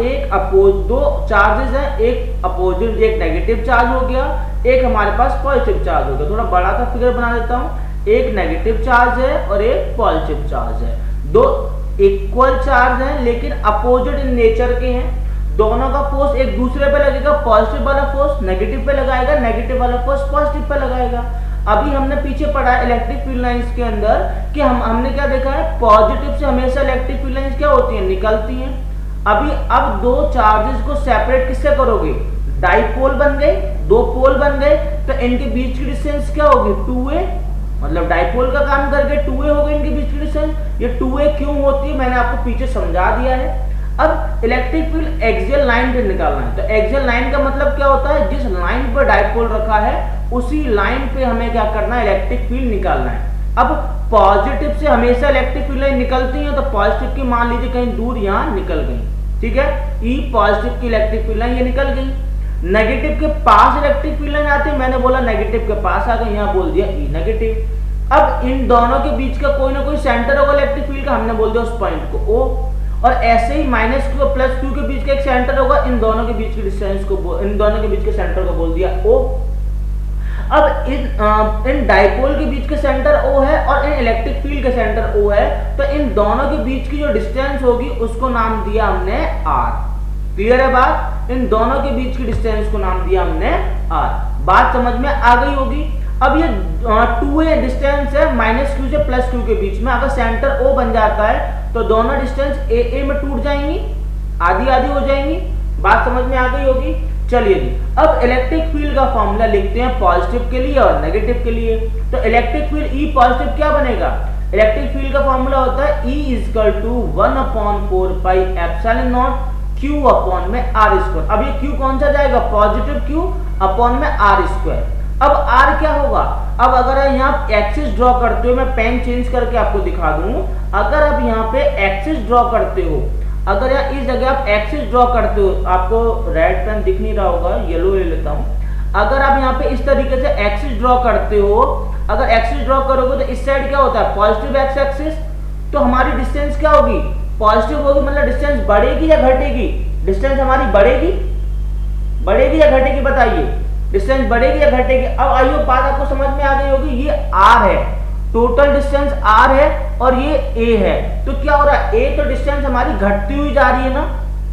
B: दो चार्जेस हैं, एक अपोजिट एक नेगेटिव चार्ज हो गया, एक हमारे पास पॉजिटिव चार्ज हो गया। थोड़ा बड़ा सा फिगर बना देता हूं, एक नेगेटिव चार्ज है और एक पॉजिटिव चार्ज है। दो इक्वल चार्ज हैं लेकिन अपोजिट इन नेचर के हैं, दोनों का फोर्स एक दूसरे पे लगेगा, पॉजिटिव वाला फोर्स नेगेटिव पे लगाएगा, नेगेटिव वाला फोर्स पॉजिटिव पे लगाएगा। अभी हमने पीछे पढ़ा है इलेक्ट्रिक फील्ड लाइंस के अंदर कि हमने क्या देखा है, पॉजिटिव से हमेशा इलेक्ट्रिक फील्ड लाइंस क्या होती हैं, निकलती हैं। अब दो चार्जेस को सेपरेट किससे करोगे, डाइपोल बन गए, दो पोल बन गए, तो इनके बीच की डिस्टेंस क्या होगी, 2a, मतलब डाइपोल का काम करके 2a हो गई इनके बीच की डिस्टेंस। ये 2a क्यों होती है मैंने आपको पीछे समझा दिया है। अब इलेक्ट्रिक फील्ड एक्सियल लाइन पे निकालना है, तो एक्सियल लाइन का मतलब क्या होता है, जिस लाइन पर डाइपोल रखा है उसी लाइन पे हमें क्या करना है, इलेक्ट्रिक फील्ड निकालना है। अब पॉजिटिव से हमेशा इलेक्ट्रिक फील्ड लाइन निकलती है, तो पॉजिटिव की मान लीजिए कहीं दूर यहां निकल गई, ठीक है, ई पॉजिटिव की इलेक्ट्रिक फील्ड लाइन ये निकल गई। नेगेटिव के पास इलेक्ट्रिक फील्ड लाइन आती है, मैंने बोला नेगेटिव के पास आ गई, यहां बोल दिया ई नेगेटिव। अब इन दोनों के बीच का कोई ना कोई सेंटर होगा इलेक्ट्रिक फील्ड का, हमने बोल दिया उस पॉइंट को O, और ऐसे ही माइनस क्यू और प्लस क्यू के बीच का एक सेंटर होगा, इन दोनों के बीच के डिस्टेंस को, इन दोनों के बीच के सेंटर को बोल दिया O। अब इन डाइपोल के बीच के सेंटर O है और इन इलेक्ट्रिक फील्ड के सेंटर O है, तो इन दोनों के बीच की जो डिस्टेंस होगी उसको नाम दिया हमने R। क्लियर है बात, इन दोनों के बीच की डिस्टेंस को नाम दिया हमने R। बात समझ में आ गई होगी। अब ये 2a डिस्टेंस है माइनस क्यू से प्लस क्यू के बीच में, अगर सेंटर O बन जाता है तो दोनों डिस्टेंस a में टूट जाएंगी, आधी आधी हो जाएंगी। बात समझ में आ गई होगी। चलिए जी, अब इलेक्ट्रिक फील्ड का फॉर्मूला लिखते हैं पॉजिटिव के लिए और नेगेटिव के लिए। तो इलेक्ट्रिक फील्ड E पॉजिटिव क्या बनेगा, इलेक्ट्रिक फील्ड का फॉर्मूला होता है E = 1/4 pi epsilon not Q upon में R स्क्वायर। अब ये Q कौन सा जाएगा, पॉजिटिव Q अपॉन में R स्क्वायर। अब R क्या होगा, अब अगर यहाँ एक्सिस ड्रॉ करते हो, मैं पेन चेंज करके आपको दिखा दूं, अगर आप यहाँ पे एक्सिस ड्रॉ करते हो, अगर यहाँ इस जगह आप एक्सिस ड्रॉ करते हो, आपको रेड पेन दिख नहीं रहा होगा, येलो ले लेता हूँ। अगर आप यहाँ पे इस तरीके से एक्सिस ड्रॉ करते हो, अगर एक्सिस ड्रॉ करोगे तो इस साइड क्या होता है, पॉजिटिव एक्स एक्सिस, तो हमारी डिस्टेंस क्या होगी, पॉजिटिव होगी, मतलब डिस्टेंस बढ़ेगी या घटेगी, डिस्टेंस हमारी बढ़ेगी या घटेगी, बताइए, डिस्टेंस बढ़ेगी या घटेगी। अब आइयो बात आपको समझ में आ गई होगी, ये R है, टोटल डिस्टेंस R है और ये A है, तो क्या हो रहा है, A तो डिस्टेंस हमारी घटती हुई जा रही है ना,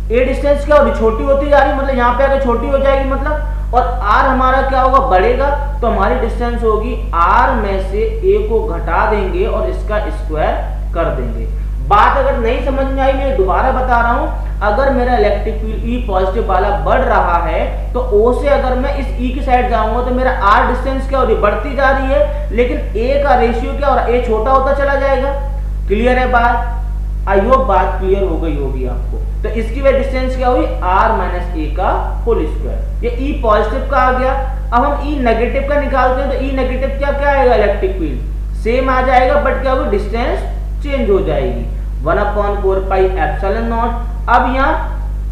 B: A डिस्टेंस क्या हो रही है, छोटी होती जा रही है, मतलब यहाँ पे आकर छोटी हो जाएगी मतलब, और R हमारा क्या होगा, बढ़ेगा, तो हमारी डिस्टेंस होगी R में से A को घटा देंगे और इसका स्क्वायर कर देंगे। बात अगर नहीं समझ में आई, मैं दोबारा बता रहा हूं, अगर मेरा इलेक्ट्रिक फील्ड E पॉजिटिव वाला बढ़ रहा है तो O से अगर मैं इस E की साइड जाऊंगा तो मेरा R डिस्टेंस क्या हो रही है, बढ़ती जा रही है, लेकिन A का रेशियो क्या हो रहा है, A छोटा होता चला जाएगा। क्लियर है बात, आई होप बात क्लियर हो गई होगी आपको। तो इसकी वजह डिस्टेंस क्या हुई, R माइनस A का होल स्क्वायर। ये E पॉजिटिव का आ गया। अब हम E नेगेटिव का निकालते हैं, तो E नेगेटिव क्या क्या आएगा, इलेक्ट्रिक फील्ड सेम आ जाएगा, बट क्या होगी, डिस्टेंस चेंज हो जाएगी, 1/4 पाई एप्सिलॉन नॉट। अब यहाँ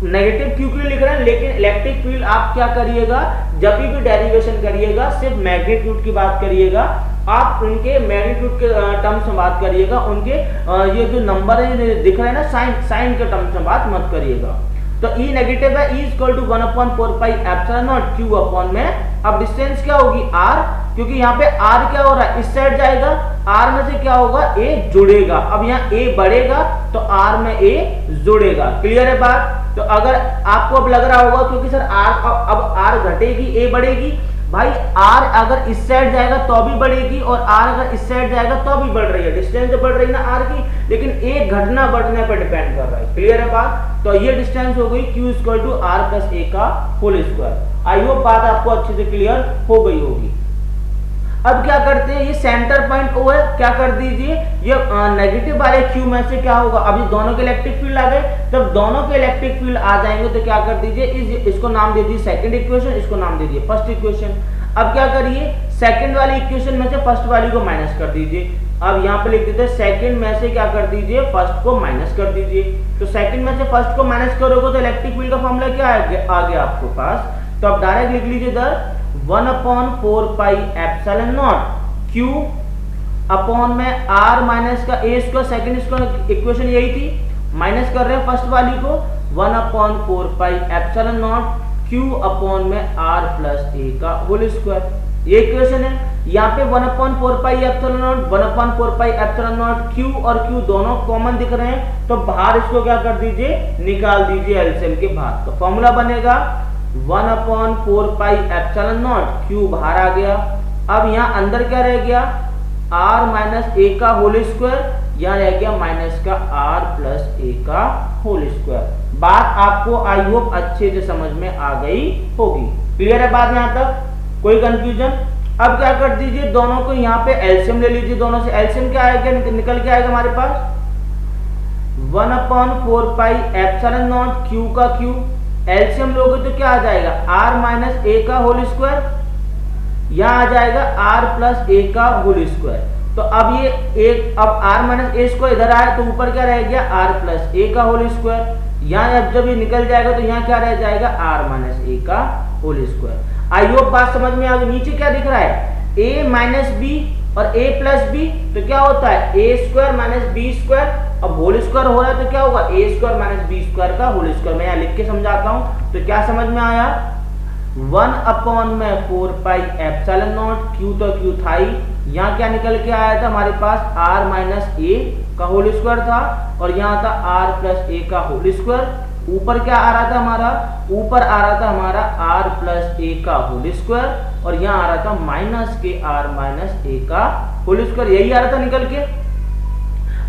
B: नेगेटिव क्यू क्यों लिख रहे हैं, लेकिन इलेक्ट्रिक फील्ड आप क्या करिएगा, जब भी डेरिवेशन करिएगा सिर्फ मैग्नीट्यूड की बात करिएगा, आप उनके मैग्नीट्यूड के टर्म्स में बात करिएगा, उनके ये जो नंबर है दिख रहे हैं ना, साइन के टर्म्स में बात मत करिएगा। तो E नेगेटिव है, E = 1/4 pi epsilon not Q upon में। अब डिस्टेंस क्या होगी, R, क्योंकि यहाँ पे R क्या हो रहा है, इस साइड जाएगा, R में से क्या होगा, A जुड़ेगा। अब यहाँ A बढ़ेगा तो R में A जुड़ेगा। क्लियर है बात। तो अगर आपको अब लग रहा होगा क्योंकि सर अब R घटेगी A बढ़ेगी, भाई R अगर इस साइड जाएगा तो भी बढ़ेगी और R अगर इस साइड जाएगा तो भी बढ़ रही है, डिस्टेंस तो बढ़ रही है ना R की, लेकिन A घटना बढ़ने पर डिपेंड कर रहा है। क्लियर है बात। तो ये डिस्टेंस हो गई Q = R + A का होल स्क्वायर। आई होप बात आपको अच्छे से क्लियर हो गई होगी। अब क्या करते हैं, ये सेंटर पॉइंट ओ है, क्या कर दीजिए, ये नेगेटिव वाले क्यू में से क्या होगा, अभी दोनों के इलेक्ट्रिक फील्ड आ गए, जब दोनों के इलेक्ट्रिक फील्ड आ जाएंगे तो क्या कर दीजिए, इसको नाम दे दीजिए सेकंड इक्वेशन, इसको नाम दे दीजिए फर्स्ट इक्वेशन। अब क्या करिए, सेकंड वाली इक्वेशन में से फर्स्ट वाली को माइनस कर दीजिए। अब यहाँ पे लिख देते हैं सेकंड में से क्या कर दीजिए, फर्स्ट को माइनस कर दीजिए। तो सेकंड में से फर्स्ट को माइनस करोगे तो इलेक्ट्रिक फील्ड का फॉर्मूला क्या आ गया आपके पास, तो आप डायरेक्ट लिख लीजिए इधर 1/4 pi epsilon not Q upon में r माइनस का a square, second square equation यही थी, माइनस कर रहे हैं फर्स्ट वाली को 1/4 pi epsilon not Q upon में r प्लस a का होल स्क्वायर, ये इक्वेशन है। यहाँ पे 1/4 pi epsilon not 1/4 pi epsilon not Q और Q दोनों कॉमन दिख रहे हैं, तो बाहर इसको क्या कर दीजिए, निकाल दीजिए एलसीएम के बाहर। तो फॉर्मूला बनेगा 1/4 पाई एप्सिलॉन नॉट Q बाहर आ गया। अब यहाँ अंदर क्या रह गया, r माइनस a का होल स्क्वायर, यहाँ रह गया माइनस का r प्लस a का होल स्क्वायर। बात आपको आई होप अच्छे से समझ में आ गई होगी, क्लियर है बात यहाँ तक, कोई कंफ्यूजन? अब क्या कर दीजिए, दोनों को यहाँ पे एलसीएम ले लीजिए, दोनों से एलसीएम क्या आएगा, निकल के आएगा हमारे पास 1/4 पाई एप्सिलॉन नॉट Q का Q, एलसीएम लोगे तो क्या आ जाएगा, r माइनस a का होल स्क्वायर, यहाँ आ जाएगा r प्लस a का होल स्क्वायर। तो अब ये एक, अब r माइनस a स्क्वायर इधर आया तो ऊपर क्या रह गया, r प्लस a का होल स्क्वायर, यहाँ अब जब ये निकल जाएगा तो यहाँ क्या रह जाएगा, r माइनस a का होल स्क्वायर। आई होप बात समझ में आ गई। नीचे क्या दिख रहा है, a माइनस b और a प्लस b, तो क्या होता है a square minus b square, अब होल स्क्वायर हो रहा है तो क्या होगा, a square minus b square का होल स्क्वायर। मैं यहाँ लिख के समझाता हूँ, तो क्या समझ में आया, 1/4 पाई एप्सिलॉन नॉट Q तो Q था ही, यहाँ क्या निकल के आया था हमारे पास, r माइनस a का होल स्क्वायर था, और यहाँ था r प्लस a का होल स्क्वायर। ऊपर क्या आ रहा था हमारा, ऊपर आ रहा था हमारा r प्लस a का होल स्क्वायर, और यहाँ आ रहा था माइनस के r माइनस a का होल स्क्वायर, यही आ रहा था निकल के।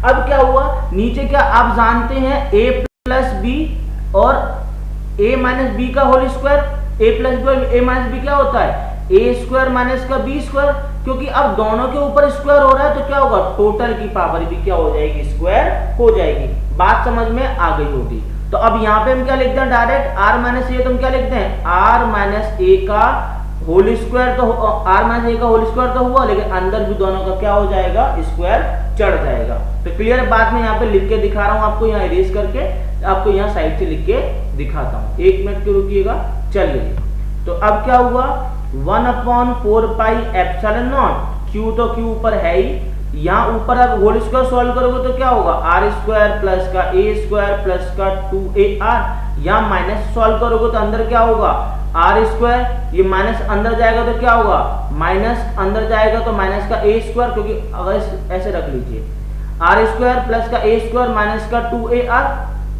B: अब क्या हुआ, नीचे क्या आप जानते हैं a प्लस b और a माइनस b का whole square, a plus b a minus b क्या होता है, a स्क्वायर माइनस का b स्क्वायर, क्योंकि अब दोनों के ऊपर स्क्वायर हो रहा है तो क्या होगा, टोटल की पावर भी क्या हो जाएगी, स्क्वायर हो जाएगी। बात समझ में आ गई होगी। तो अब यहाँ पे हम क्या लिखते हैं, डायरेक्ट r माइनस a, तो हम क्या लिखते हैं, r माइनस a का होल स्क्वायर, तो r माइनस a का होल स्क्वायर तो हुआ, लेकिन अंदर भी दोनों का क्या हो जाएगा, स्क्वायर चढ़ जाएगा। तो क्लियर बात मैं यहाँ पे लिख के दिखा रहा हूँ आपको, यहाँ इरेज करके आपको यहाँ साइड से लिख के दिखाता हूँ, 1 मिनट के रुकिएगा। चलिए, तो अब क्या हुआ, 1/4 पाई एप्सिलॉन नॉट Q तो Q ऊपर है ही, यहाँ ऊपर अब होल स्क्वायर सॉल्व करोगे तो क्या होगा, r स्क्वायर प्लस का a स्क्वायर प्लस का 2ar, यहाँ माइनस सॉल्व करोगे तो अंदर क्या होगा, r स्क्वायर, ये माइनस अंदर जाएगा तो क्या होगा, माइनस अंदर जाएगा तो माइनस का a स्क्वायर, क्योंकि अगर ऐसे रख लीजिए r स्क्वायर प्लस का a स्क्वायर माइनस का 2ar,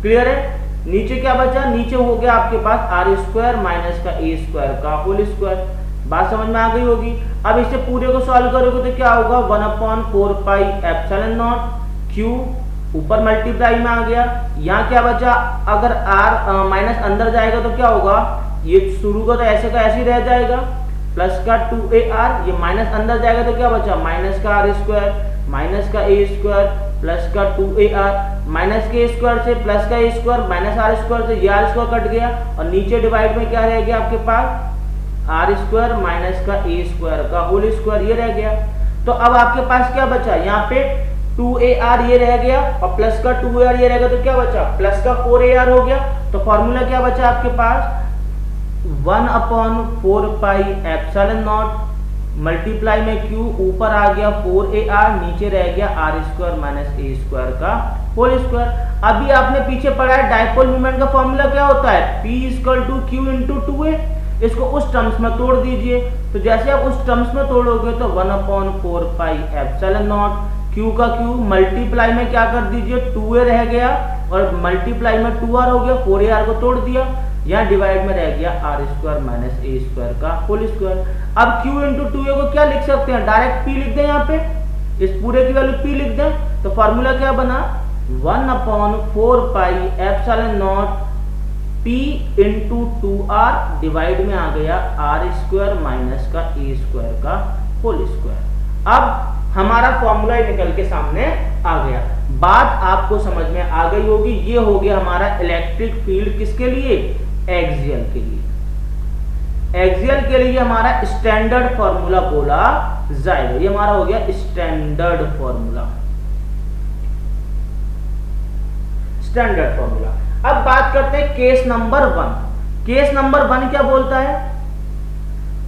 B: क्लियर है। नीचे क्या बचा, नीचे हो गया आपके पास r स्क्वायर माइनस का a स्क्वायर का होल स्क्वायर। बात समझ में आ गई होगी। अब इसे पूरे को सॉल्व करोगे तो क्या होगा, 1/4 पाई एप्सिलॉन नॉट Q ऊपर मल्टीप्लाई में आ गया, यहाँ क्या बचा, अगर r माइनस अंदर जाएगा तो क्या होगा, ये शुरू का तो ऐसे का ऐसे ही रह जाएगा, प्लस का 2ar, ये माइनस अंदर जाएगा तो क्या बचा, माइनस का r स्क्वायर माइनस का a स्क्वायर प्लस का 2ar, माइनस के स्क्वायर से प्लस का a square minus r square से ये r स्क्वायर कट गया, और नीचे डिवाइड में क्या रह गया आपके पास, r स्क्वायर माइनस का a स्क्वायर का होल स्क्वायर, ये रह गया। तो अब आपके पास क्या बचा, यहाँ पे 2ar ये रह गया और प्लस का 2ar ये रहेगा तो क्या बचा, प्लस का 4ar हो गया। तो फॉर्मूला क्या बचा आपके पास, 1/4 पाई एप्सिलॉन नॉट मल्टीप्लाई में Q ऊपर आ गया 4ar, नीचे रह गया r square minus a square का होल स्क्वायर। अभी आपने पीछे पढ़ा है डाइपोल मोमेंट का फॉर्मूला क्या होता है, P = Q × 2a। इसको उस टर्म्स में तोड़ दीजिए, तो जैसे आप उस टर्म्स में तोड़ोगे तो 1/4 पाई एप्सिलॉन नॉट Q का Q मल्टीप्लाई में क्या कर दीजिए, 2a रह गया और मल्टीप्लाई में 2r हो गया, 4ar को तोड़ दिया, यहाँ डिवाइड में रह गया r square minus a square का होल स्क्वायर। अब Q × 2a को क्या लिख सकते हैं, डायरेक्ट P लिख दें, यहाँ पे इस पूरे की वैल्यू P लिख दें। तो फॉर्मूला क्या बना, 1/4 pi epsilon nought P × 2r divide में आ गया r स्क्वायर माइनस का a स्क्वायर का होल स्क्वायर। अब हमारा फॉर्मूला निकल के सामने आ गया। बात आपको समझ में आ गई होगी। ये हो गया हमारा इलेक्ट्रिक फील्ड किसके लिए, एक्सियल के लिए। एक्सियल के लिए हमारा स्टैंडर्ड फॉर्मूला बोला जाएगा। ये हमारा हो गया स्टैंडर्ड फॉर्मूला, स्टैंडर्ड फॉर्मूला। अब बात करते हैं केस नंबर 1। केस नंबर 1 क्या बोलता है?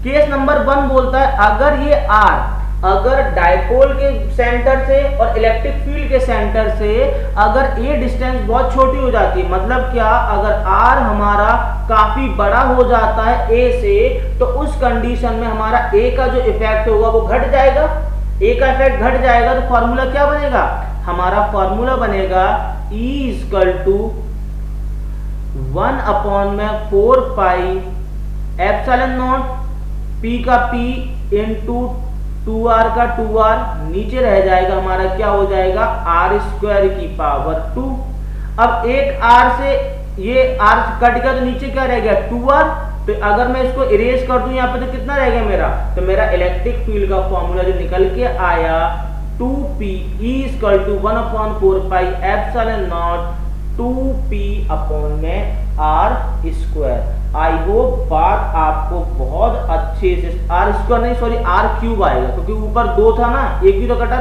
B: केस नंबर 1 बोलता है अगर ये R, अगर डायपोल के सेंटर से और इलेक्ट्रिक फील्ड के सेंटर से अगर ये डिस्टेंस बहुत छोटी हो जाती है, मतलब क्या, अगर R हमारा काफी बड़ा हो जाता है A से, तो उस कंडीशन में हमारा A का जो इफेक्ट होगा वो घट जाएगा। A का इफेक्ट घट जाएगा तो फॉर्मूला क्या बनेगा? हमारा फॉर्मूला बनेगा E equal to 1/4 pi epsilon nought P का P इंटू 2R का 2R, नीचे रह जाएगा हमारा क्या हो जाएगा, R स्क्वायर की पावर 2। अब एक R से ये R कट गया तो नीचे क्या रह गया, 2R। तो अगर मैं इसको इरेज कर दूं यहाँ पे तो कितना रह गया मेरा, तो मेरा इलेक्ट्रिक फील्ड का फॉर्मूला जो निकल के आया 2P E equal to 1/4 pi epsilon nought 2P upon में R स्क्वायर। आई होप बात आपको बहुत अच्छे से, R स्क्वायर नहीं सॉरी R क्यूब आएगा, क्योंकि ऊपर 2 था ना, एक भी तो कटा।